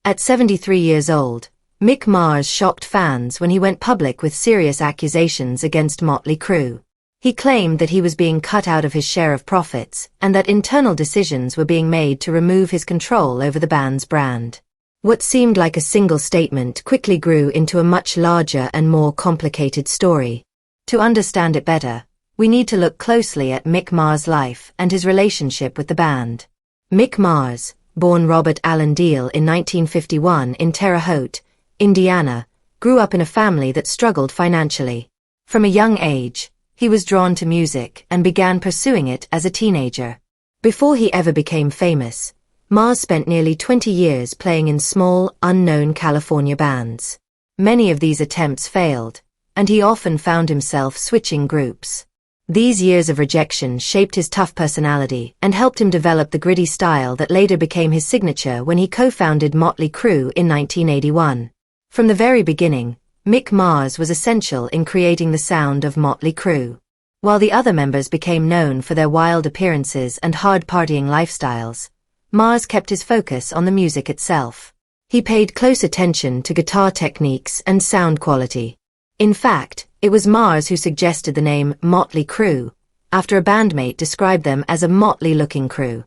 At 73 years old, Mick Mars shocked fans when he went public with serious accusations against Mötley Crüe. He claimed that he was being cut out of his share of profits and that internal decisions were being made to remove his control over the band's brand. What seemed like a single statement quickly grew into a much larger and more complicated story. To understand it better, we need to look closely at Mick Mars' life and his relationship with the band. Mick Mars, born Robert Allen Deal in 1951 in Terre Haute, Indiana, grew up in a family that struggled financially. From a young age, he was drawn to music and began pursuing it as a teenager. Before he ever became famous, Mars spent nearly 20 years playing in small, unknown California bands. Many of these attempts failed, and he often found himself switching groups. These years of rejection shaped his tough personality and helped him develop the gritty style that later became his signature when he co-founded Motley Crue in 1981. From the very beginning, Mick Mars was essential in creating the sound of Mötley Crüe. While the other members became known for their wild appearances and hard-partying lifestyles, Mars kept his focus on the music itself. He paid close attention to guitar techniques and sound quality. In fact, it was Mars who suggested the name Mötley Crüe, after a bandmate described them as a motley-looking crew.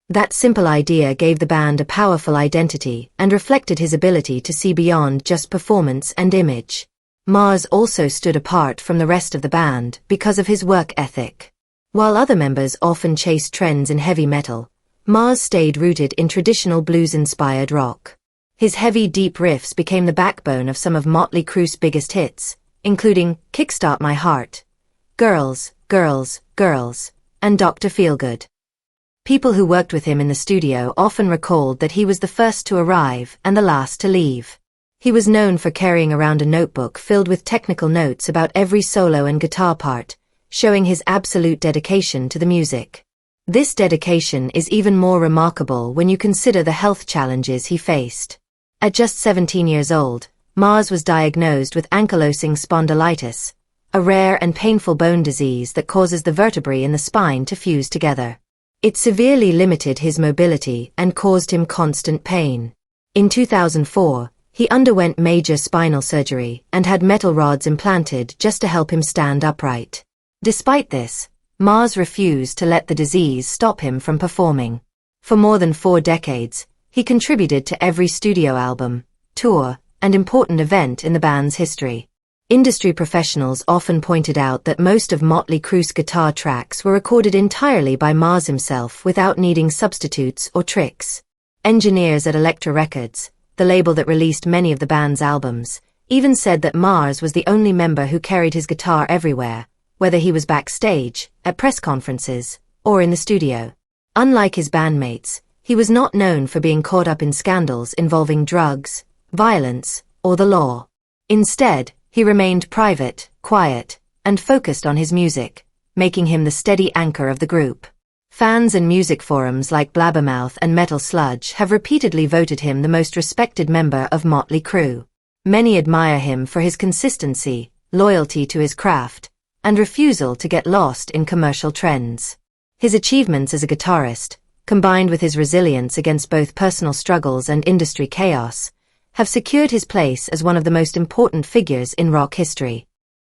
That simple idea gave the band a powerful identity and reflected his ability to see beyond just performance and image. Mars also stood apart from the rest of the band because of his work ethic. While other members often chased trends in heavy metal, Mars stayed rooted in traditional blues-inspired rock. His heavy, deep riffs became the backbone of some of Mötley Crüe's biggest hits, including Kickstart My Heart, Girls, Girls, Girls, and Dr. Feelgood. People who worked with him in the studio often recalled that he was the first to arrive and the last to leave. He was known for carrying around a notebook filled with technical notes about every solo and guitar part, showing his absolute dedication to the music. This dedication is even more remarkable when you consider the health challenges he faced. At just 17 years old, Mars was diagnosed with ankylosing spondylitis, a rare and painful bone disease that causes the vertebrae in the spine to fuse together. It severely limited his mobility and caused him constant pain. In 2004, he underwent major spinal surgery and had metal rods implanted just to help him stand upright. Despite this, Mars refused to let the disease stop him from performing. For more than 4 decades, he contributed to every studio album, tour, and important event in the band's history. Industry professionals often pointed out that most of Mötley Crüe's guitar tracks were recorded entirely by Mars himself without needing substitutes or tricks. Engineers at Elektra Records, the label that released many of the band's albums, even said that Mars was the only member who carried his guitar everywhere, whether he was backstage, at press conferences, or in the studio. Unlike his bandmates, he was not known for being caught up in scandals involving drugs, violence, or the law. Instead, he remained private, quiet, and focused on his music, making him the steady anchor of the group. Fans and music forums like Blabbermouth and Metal Sludge have repeatedly voted him the most respected member of Mötley Crüe. Many admire him for his consistency, loyalty to his craft, and refusal to get lost in commercial trends. His achievements as a guitarist, combined with his resilience against both personal struggles and industry chaos, have secured his place as one of the most important figures in rock history.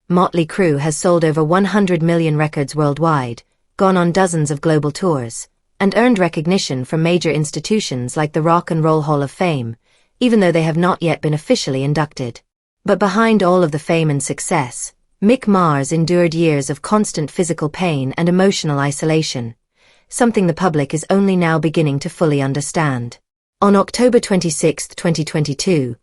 Mötley Crüe has sold over 100 million records worldwide, gone on dozens of global tours, and earned recognition from major institutions like the Rock and Roll Hall of Fame, even though they have not yet been officially inducted. But behind all of the fame and success, Mick Mars endured years of constant physical pain and emotional isolation, something the public is only now beginning to fully understand. On October 26, 2022,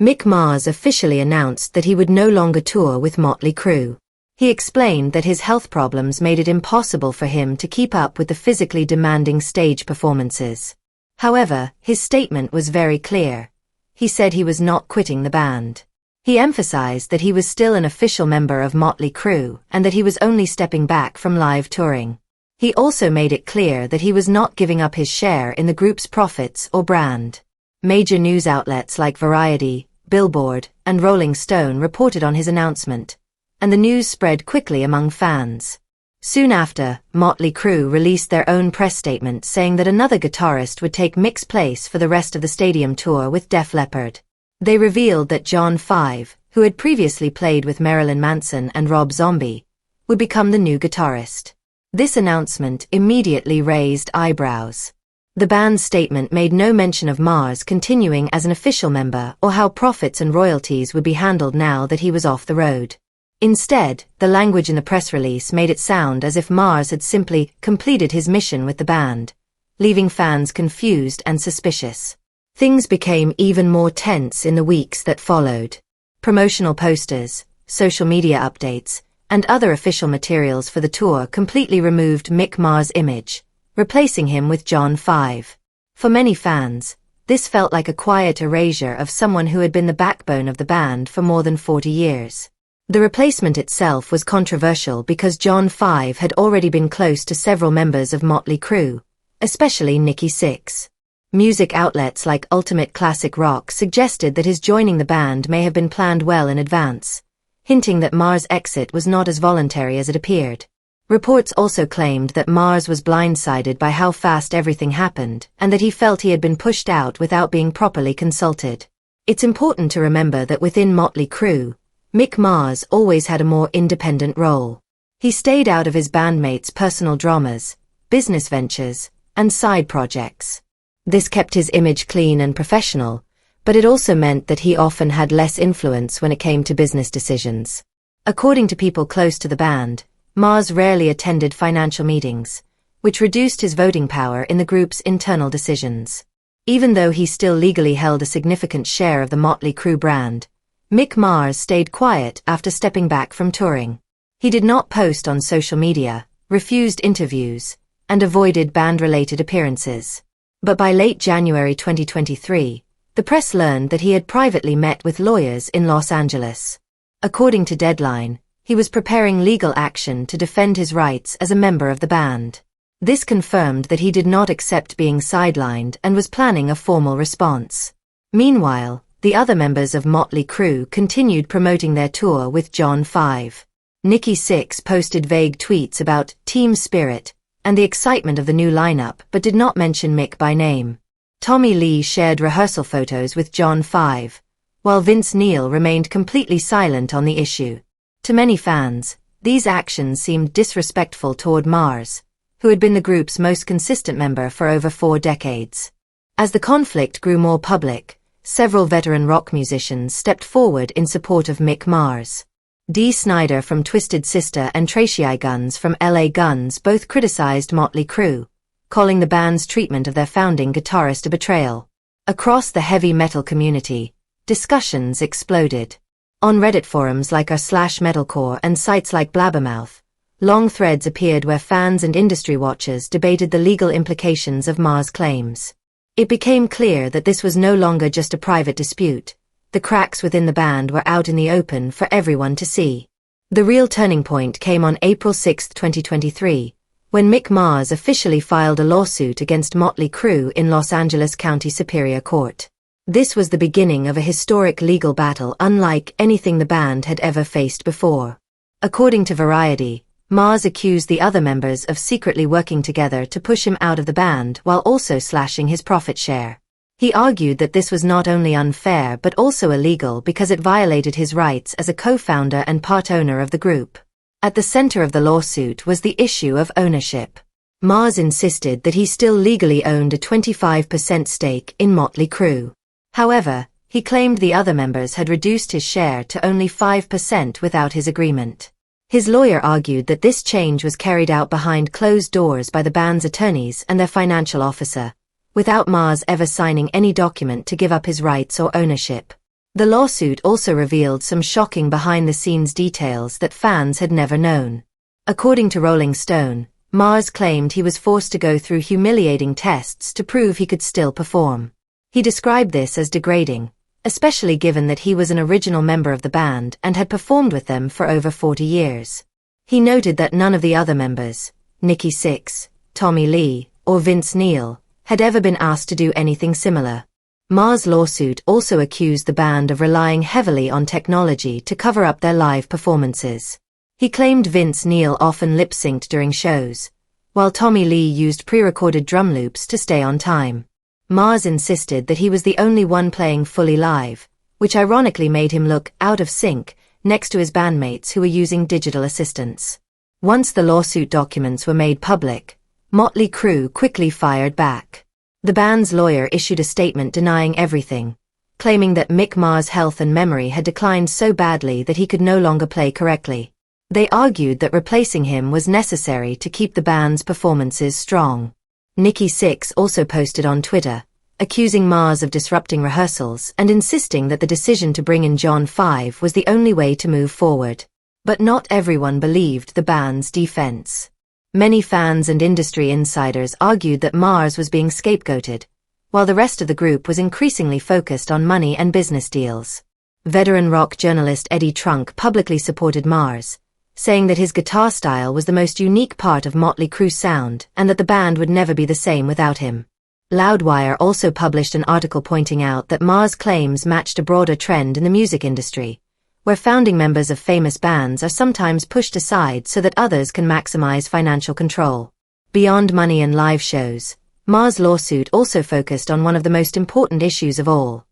Mick Mars officially announced that he would no longer tour with Mötley Crüe. He explained that his health problems made it impossible for him to keep up with the physically demanding stage performances. However, his statement was very clear. He said he was not quitting the band. He emphasized that he was still an official member of Mötley Crüe and that he was only stepping back from live touring. He also made it clear that he was not giving up his share in the group's profits or brand. Major news outlets like Variety, Billboard, and Rolling Stone reported on his announcement, and the news spread quickly among fans. Soon after, Motley Crue released their own press statement saying that another guitarist would take Mick's place for the rest of the stadium tour with Def Leppard. They revealed that John 5, who had previously played with Marilyn Manson and Rob Zombie, would become the new guitarist. This announcement immediately raised eyebrows. The band's statement made no mention of Mars continuing as an official member or how profits and royalties would be handled now that he was off the road. Instead, the language in the press release made it sound as if Mars had simply completed his mission with the band, leaving fans confused and suspicious. Things became even more tense in the weeks that followed. Promotional posters, social media updates, and other official materials for the tour completely removed Mick Mars' image, replacing him with John 5. For many fans, this felt like a quiet erasure of someone who had been the backbone of the band for more than 40 years. The replacement itself was controversial because John 5 had already been close to several members of Mötley Crüe, especially Nikki Sixx. Music outlets like Ultimate Classic Rock suggested that his joining the band may have been planned well in advance, hinting that Mars' exit was not as voluntary as it appeared. Reports also claimed that Mars was blindsided by how fast everything happened and that he felt he had been pushed out without being properly consulted. It's important to remember that within Mötley Crüe, Mick Mars always had a more independent role. He stayed out of his bandmates' personal dramas, business ventures, and side projects. This kept his image clean and professional, but it also meant that he often had less influence when it came to business decisions. According to people close to the band, Mars rarely attended financial meetings, which reduced his voting power in the group's internal decisions. Even though he still legally held a significant share of the Mötley Crüe brand, Mick Mars stayed quiet after stepping back from touring. He did not post on social media, refused interviews, and avoided band-related appearances. But by late January 2023, the press learned that he had privately met with lawyers in Los Angeles. According to Deadline, he was preparing legal action to defend his rights as a member of the band. This confirmed that he did not accept being sidelined and was planning a formal response. Meanwhile, the other members of Mötley Crüe continued promoting their tour with John 5. Nikki Sixx posted vague tweets about team spirit and the excitement of the new lineup but did not mention Mick by name. Tommy Lee shared rehearsal photos with John 5, while Vince Neil remained completely silent on the issue. To many fans, these actions seemed disrespectful toward Mars, who had been the group's most consistent member for over 4 decades. As the conflict grew more public, several veteran rock musicians stepped forward in support of Mick Mars. Dee Snider from Twisted Sister and Tracy Guns from LA Guns both criticized Mötley Crüe, calling the band's treatment of their founding guitarist a betrayal. Across the heavy metal community, discussions exploded. On Reddit forums like r/metalcore and sites like Blabbermouth, long threads appeared where fans and industry watchers debated the legal implications of Mars' claims. It became clear that this was no longer just a private dispute. The cracks within the band were out in the open for everyone to see. The real turning point came on April 6, 2023, when Mick Mars officially filed a lawsuit against Mötley Crüe in Los Angeles County Superior Court. This was the beginning of a historic legal battle unlike anything the band had ever faced before. According to Variety, Mars accused the other members of secretly working together to push him out of the band while also slashing his profit share. He argued that this was not only unfair but also illegal because it violated his rights as a co-founder and part owner of the group. At the center of the lawsuit was the issue of ownership. Mars insisted that he still legally owned a 25% stake in Mötley Crüe. However, he claimed the other members had reduced his share to only 5% without his agreement. His lawyer argued that this change was carried out behind closed doors by the band's attorneys and their financial officer, without Mars ever signing any document to give up his rights or ownership. The lawsuit also revealed some shocking behind-the-scenes details that fans had never known. According to Rolling Stone, Mars claimed he was forced to go through humiliating tests to prove he could still perform. He described this as degrading, especially given that he was an original member of the band and had performed with them for over 40 years. He noted that none of the other members, Nikki Sixx, Tommy Lee, or Vince Neil, had ever been asked to do anything similar. Mars' lawsuit also accused the band of relying heavily on technology to cover up their live performances. He claimed Vince Neil often lip-synced during shows, while Tommy Lee used pre-recorded drum loops to stay on time. Mars insisted that he was the only one playing fully live, which ironically made him look out of sync next to his bandmates who were using digital assistants. Once the lawsuit documents were made public, Mötley Crüe quickly fired back. The band's lawyer issued a statement denying everything, claiming that Mick Mars' health and memory had declined so badly that he could no longer play correctly. They argued that replacing him was necessary to keep the band's performances strong. Nikki Sixx also posted on Twitter, accusing Mars of disrupting rehearsals and insisting that the decision to bring in John 5 was the only way to move forward. But not everyone believed the band's defense. Many fans and industry insiders argued that Mars was being scapegoated, while the rest of the group was increasingly focused on money and business deals. Veteran rock journalist Eddie Trunk publicly supported Mars, saying that his guitar style was the most unique part of Mötley Crüe's sound and that the band would never be the same without him. Loudwire also published an article pointing out that Mars' claims matched a broader trend in the music industry, where founding members of famous bands are sometimes pushed aside so that others can maximize financial control. Beyond money and live shows, Mars' lawsuit also focused on one of the most important issues of all: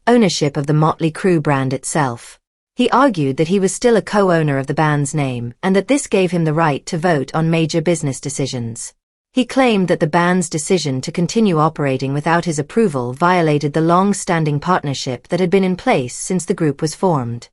ownership of the Mötley Crüe brand itself. He argued that he was still a co-owner of the band's name and that this gave him the right to vote on major business decisions. He claimed that the band's decision to continue operating without his approval violated the long-standing partnership that had been in place since the group was formed.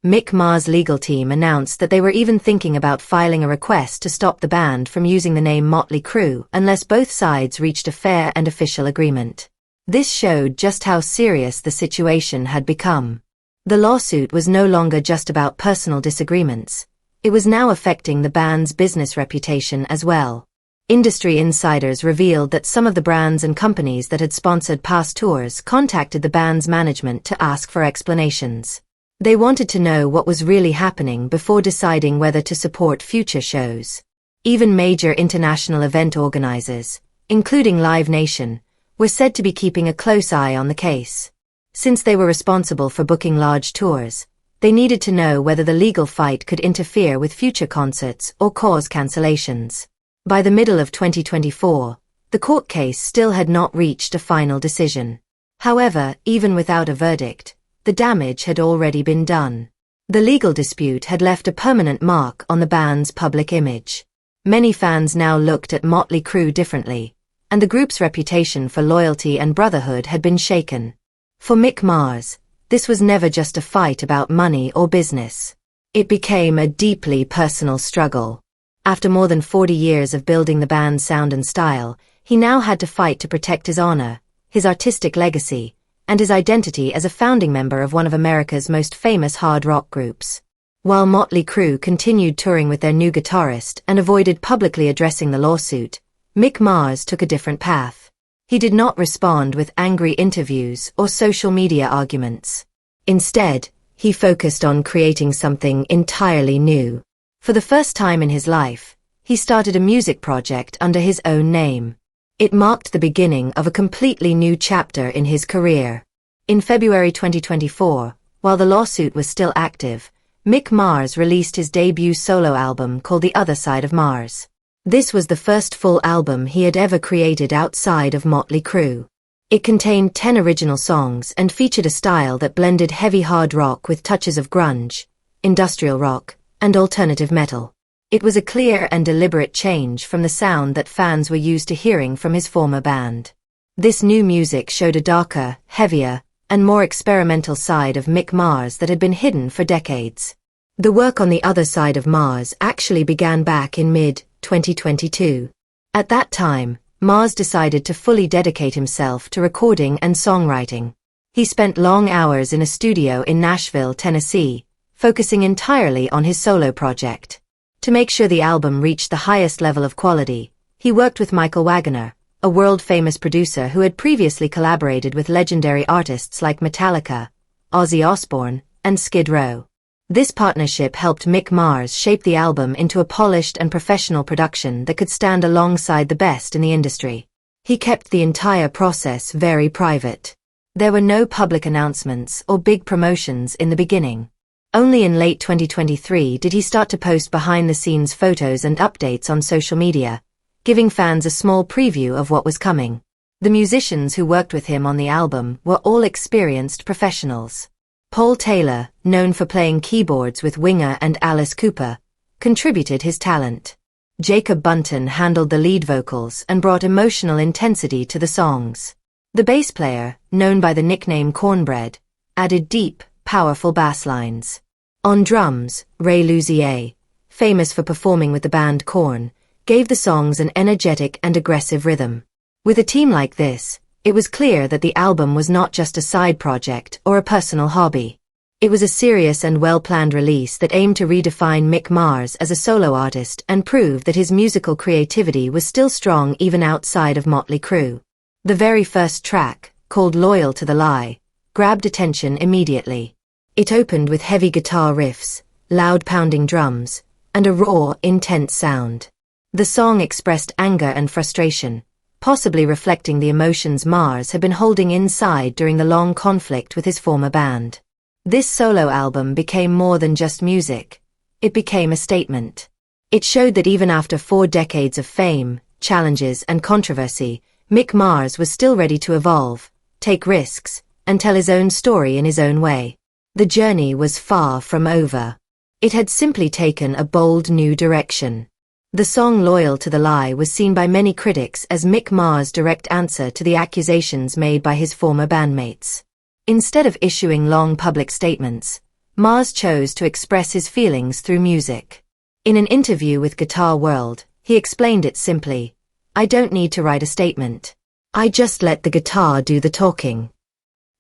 Mick Mars' legal team announced that they were even thinking about filing a request to stop the band from using the name Mötley Crüe unless both sides reached a fair and official agreement. This showed just how serious the situation had become. The lawsuit was no longer just about personal disagreements. It was now affecting the band's business reputation as well. Industry insiders revealed that some of the brands and companies that had sponsored past tours contacted the band's management to ask for explanations. They wanted to know what was really happening before deciding whether to support future shows. Even major international event organizers, including Live Nation, were said to be keeping a close eye on the case. Since they were responsible for booking large tours, they needed to know whether the legal fight could interfere with future concerts or cause cancellations. By the middle of 2024, the court case still had not reached a final decision. However, even without a verdict, the damage had already been done. The legal dispute had left a permanent mark on the band's public image. Many fans now looked at Mötley Crüe differently, and the group's reputation for loyalty and brotherhood had been shaken. For Mick Mars, this was never just a fight about money or business. It became a deeply personal struggle. After more than 40 years of building the band's sound and style, he now had to fight to protect his honor, his artistic legacy, and his identity as a founding member of one of America's most famous hard rock groups. While Mötley Crüe continued touring with their new guitarist and avoided publicly addressing the lawsuit, Mick Mars took a different path. He did not respond with angry interviews or social media arguments. Instead, he focused on creating something entirely new. For the first time in his life, he started a music project under his own name. It marked the beginning of a completely new chapter in his career. In February 2024, while the lawsuit was still active, Mick Mars released his debut solo album called The Other Side of Mars. This was the first full album he had ever created outside of Mötley Crüe. It contained 10 original songs and featured a style that blended heavy hard rock with touches of grunge, industrial rock, and alternative metal. It was a clear and deliberate change from the sound that fans were used to hearing from his former band. This new music showed a darker, heavier, and more experimental side of Mick Mars that had been hidden for decades. The work on The Other Side of Mars actually began back in mid-2022. At that time, Mars decided to fully dedicate himself to recording and songwriting. He spent long hours in a studio in Nashville, Tennessee, focusing entirely on his solo project. To make sure the album reached the highest level of quality, he worked with Michael Wagoner, a world-famous producer who had previously collaborated with legendary artists like Metallica, Ozzy Osbourne, and Skid Row. This partnership helped Mick Mars shape the album into a polished and professional production that could stand alongside the best in the industry. He kept the entire process very private. There were no public announcements or big promotions in the beginning. Only in late 2023 did he start to post behind-the-scenes photos and updates on social media, giving fans a small preview of what was coming. The musicians who worked with him on the album were all experienced professionals. Paul Taylor, known for playing keyboards with Winger and Alice Cooper, contributed his talent. Jacob Bunton handled the lead vocals and brought emotional intensity to the songs. The bass player, known by the nickname Cornbread, added deep, powerful bass lines. On drums, Ray Luzier, famous for performing with the band Korn, gave the songs an energetic and aggressive rhythm. With a team like this, it was clear that the album was not just a side project or a personal hobby. It was a serious and well-planned release that aimed to redefine Mick Mars as a solo artist and prove that his musical creativity was still strong even outside of Mötley Crüe. The very first track, called Loyal to the Lie, grabbed attention immediately. It opened with heavy guitar riffs, loud pounding drums, and a raw, intense sound. The song expressed anger and frustration, possibly reflecting the emotions Mars had been holding inside during the long conflict with his former band. This solo album became more than just music. It became a statement. It showed that even after 4 decades of fame, challenges, and controversy, Mick Mars was still ready to evolve, take risks, and tell his own story in his own way. The journey was far from over. It had simply taken a bold new direction. The song Loyal to the Lie was seen by many critics as Mick Mars' direct answer to the accusations made by his former bandmates. Instead of issuing long public statements, Mars chose to express his feelings through music. In an interview with Guitar World, he explained it simply, "I don't need to write a statement. I just let the guitar do the talking."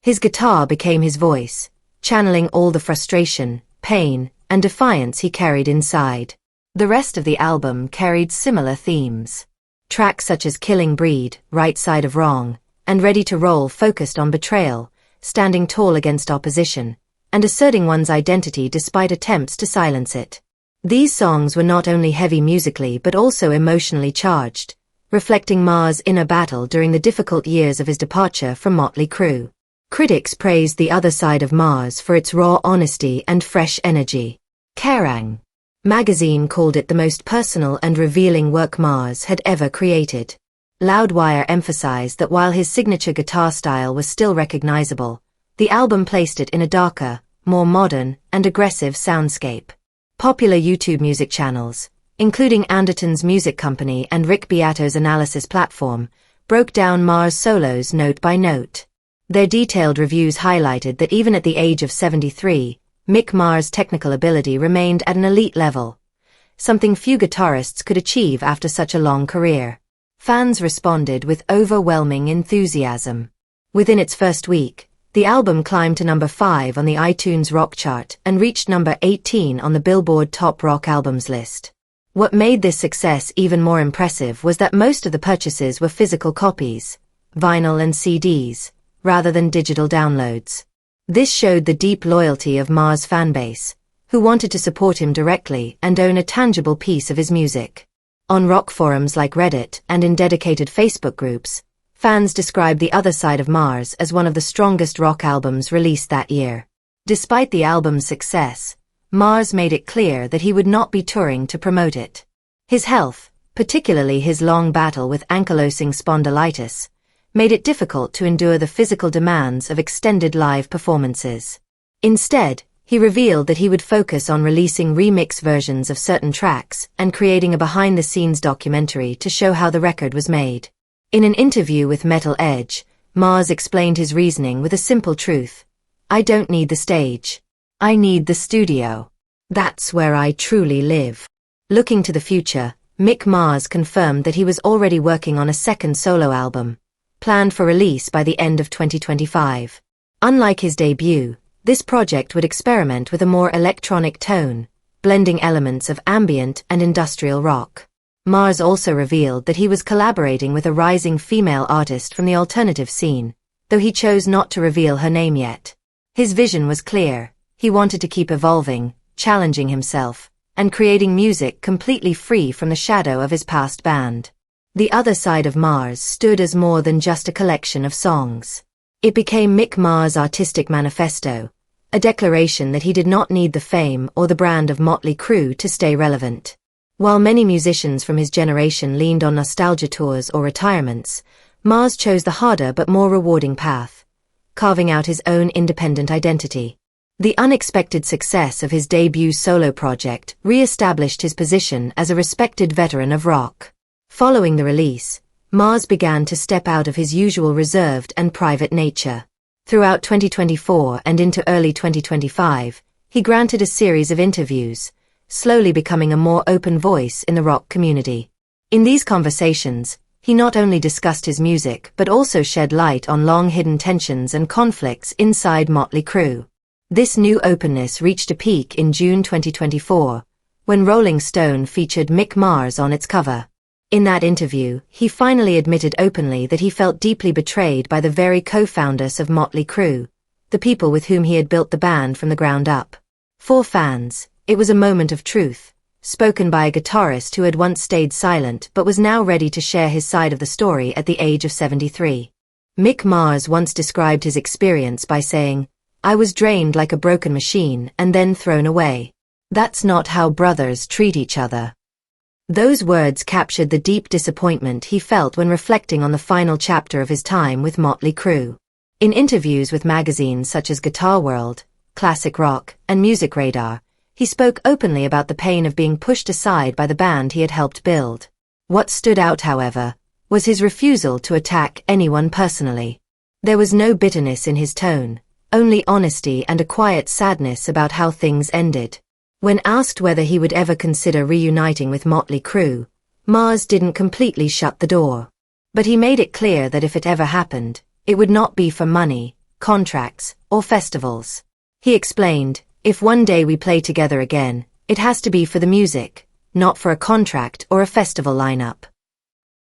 His guitar became his voice, channeling all the frustration, pain, and defiance he carried inside. The rest of the album carried similar themes. Tracks such as Killing Breed, Right Side of Wrong, and Ready to Roll focused on betrayal, standing tall against opposition, and asserting one's identity despite attempts to silence it. These songs were not only heavy musically but also emotionally charged, reflecting Mars' inner battle during the difficult years of his departure from Motley Crue. Critics praised The Other Side of Mars for its raw honesty and fresh energy. Kerrang! Magazine called it the most personal and revealing work Mars had ever created. Loudwire emphasized that while his signature guitar style was still recognizable, the album placed it in a darker, more modern, and aggressive soundscape. Popular YouTube music channels, including Anderton's Music Company and Rick Beato's analysis platform, broke down Mars' solos note by note. Their detailed reviews highlighted that even at the age of 73, Mick Mars' technical ability remained at an elite level, something few guitarists could achieve after such a long career. Fans responded with overwhelming enthusiasm. Within its first week, the album climbed to number 5 on the iTunes Rock chart and reached number 18 on the Billboard Top Rock Albums list. What made this success even more impressive was that most of the purchases were physical copies, vinyl and CDs, rather than digital downloads. This showed the deep loyalty of Mars' fanbase, who wanted to support him directly and own a tangible piece of his music. On rock forums like Reddit and in dedicated Facebook groups, fans described The Other Side of Mars as one of the strongest rock albums released that year. Despite the album's success, Mars made it clear that he would not be touring to promote it. His health, particularly his long battle with ankylosing spondylitis, made it difficult to endure the physical demands of extended live performances. Instead, he revealed that he would focus on releasing remix versions of certain tracks and creating a behind-the-scenes documentary to show how the record was made. In an interview with Metal Edge, Mars explained his reasoning with a simple truth. "I don't need the stage. I need the studio. That's where I truly live." Looking to the future, Mick Mars confirmed that he was already working on a second solo album, planned for release by the end of 2025. Unlike his debut, this project would experiment with a more electronic tone, blending elements of ambient and industrial rock. Mars also revealed that he was collaborating with a rising female artist from the alternative scene, though he chose not to reveal her name yet. His vision was clear. He wanted to keep evolving, challenging himself, and creating music completely free from the shadow of his past band. The Other Side of Mars stood as more than just a collection of songs. It became Mick Mars' artistic manifesto, a declaration that he did not need the fame or the brand of Mötley Crüe to stay relevant. While many musicians from his generation leaned on nostalgia tours or retirements, Mars chose the harder but more rewarding path, carving out his own independent identity. The unexpected success of his debut solo project re-established his position as a respected veteran of rock. Following the release, Mars began to step out of his usual reserved and private nature. Throughout 2024 and into early 2025, he granted a series of interviews, slowly becoming a more open voice in the rock community. In these conversations, he not only discussed his music but also shed light on long-hidden tensions and conflicts inside Motley Crue. This new openness reached a peak in June 2024, when Rolling Stone featured Mick Mars on its cover. In that interview, he finally admitted openly that he felt deeply betrayed by the very co-founders of Motley Crue, the people with whom he had built the band from the ground up. For fans, it was a moment of truth, spoken by a guitarist who had once stayed silent but was now ready to share his side of the story at the age of 73. Mick Mars once described his experience by saying, "I was drained like a broken machine and then thrown away. That's not how brothers treat each other." Those words captured the deep disappointment he felt when reflecting on the final chapter of his time with Motley Crue. In interviews with magazines such as Guitar World, Classic Rock, and Music Radar, he spoke openly about the pain of being pushed aside by the band he had helped build. What stood out, however, was his refusal to attack anyone personally. There was no bitterness in his tone, only honesty and a quiet sadness about how things ended. When asked whether he would ever consider reuniting with Motley Crue, Mars didn't completely shut the door. But he made it clear that if it ever happened, it would not be for money, contracts, or festivals. He explained, "If one day we play together again, it has to be for the music, not for a contract or a festival lineup."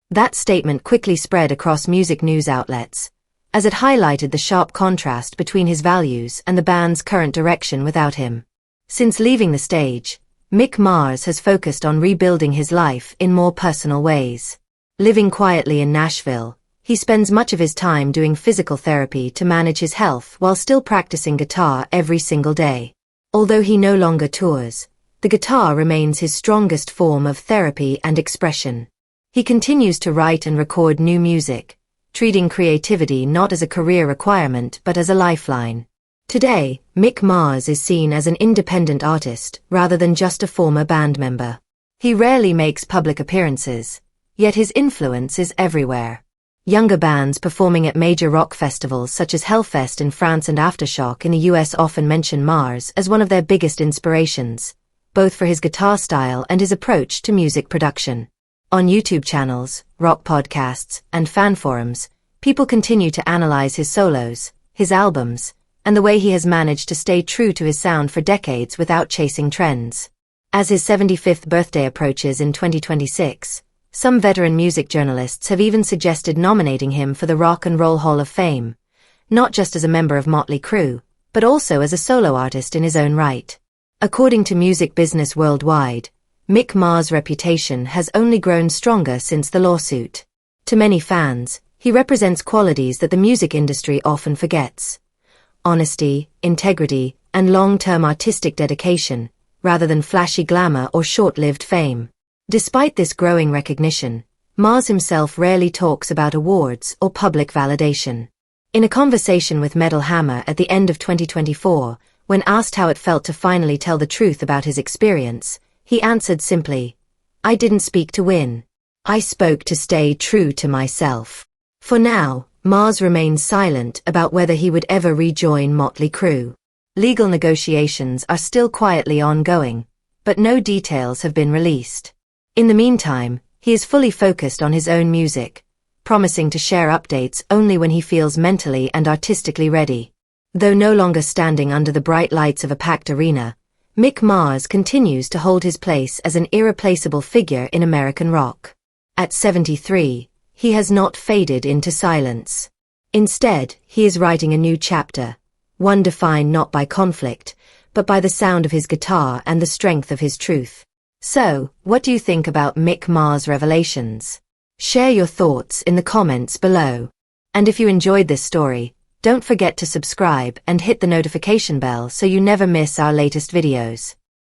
That statement quickly spread across music news outlets, as it highlighted the sharp contrast between his values and the band's current direction without him. Since leaving the stage, Mick Mars has focused on rebuilding his life in more personal ways. Living quietly in Nashville, he spends much of his time doing physical therapy to manage his health while still practicing guitar every single day. Although he no longer tours, the guitar remains his strongest form of therapy and expression. He continues to write and record new music, treating creativity not as a career requirement but as a lifeline. Today, Mick Mars is seen as an independent artist rather than just a former band member. He rarely makes public appearances, yet his influence is everywhere. Younger bands performing at major rock festivals such as Hellfest in France and Aftershock in the US often mention Mars as one of their biggest inspirations, both for his guitar style and his approach to music production. On YouTube channels, rock podcasts, and fan forums, people continue to analyze his solos, his albums, and the way he has managed to stay true to his sound for decades without chasing trends. As his 75th birthday approaches in 2026, some veteran music journalists have even suggested nominating him for the Rock and Roll Hall of Fame, not just as a member of Motley Crue, but also as a solo artist in his own right. According to Music Business Worldwide, Mick Mars' reputation has only grown stronger since the lawsuit. To many fans, he represents qualities that the music industry often forgets: honesty, integrity, and long-term artistic dedication, rather than flashy glamour or short-lived fame. Despite this growing recognition, Mars himself rarely talks about awards or public validation. In a conversation with Metal Hammer at the end of 2024, when asked how it felt to finally tell the truth about his experience, he answered simply, "I didn't speak to win. I spoke to stay true to myself." For now, Mars remains silent about whether he would ever rejoin Motley Crue. Legal negotiations are still quietly ongoing, but no details have been released. In the meantime, he is fully focused on his own music, promising to share updates only when he feels mentally and artistically ready. Though no longer standing under the bright lights of a packed arena, Mick Mars continues to hold his place as an irreplaceable figure in American rock. At 73, he has not faded into silence. Instead, he is writing a new chapter, one defined not by conflict, but by the sound of his guitar and the strength of his truth. So, what do you think about Mick Mars' revelations? Share your thoughts in the comments below. And if you enjoyed this story, Don't forget to subscribe and hit the notification bell so you never miss our latest videos.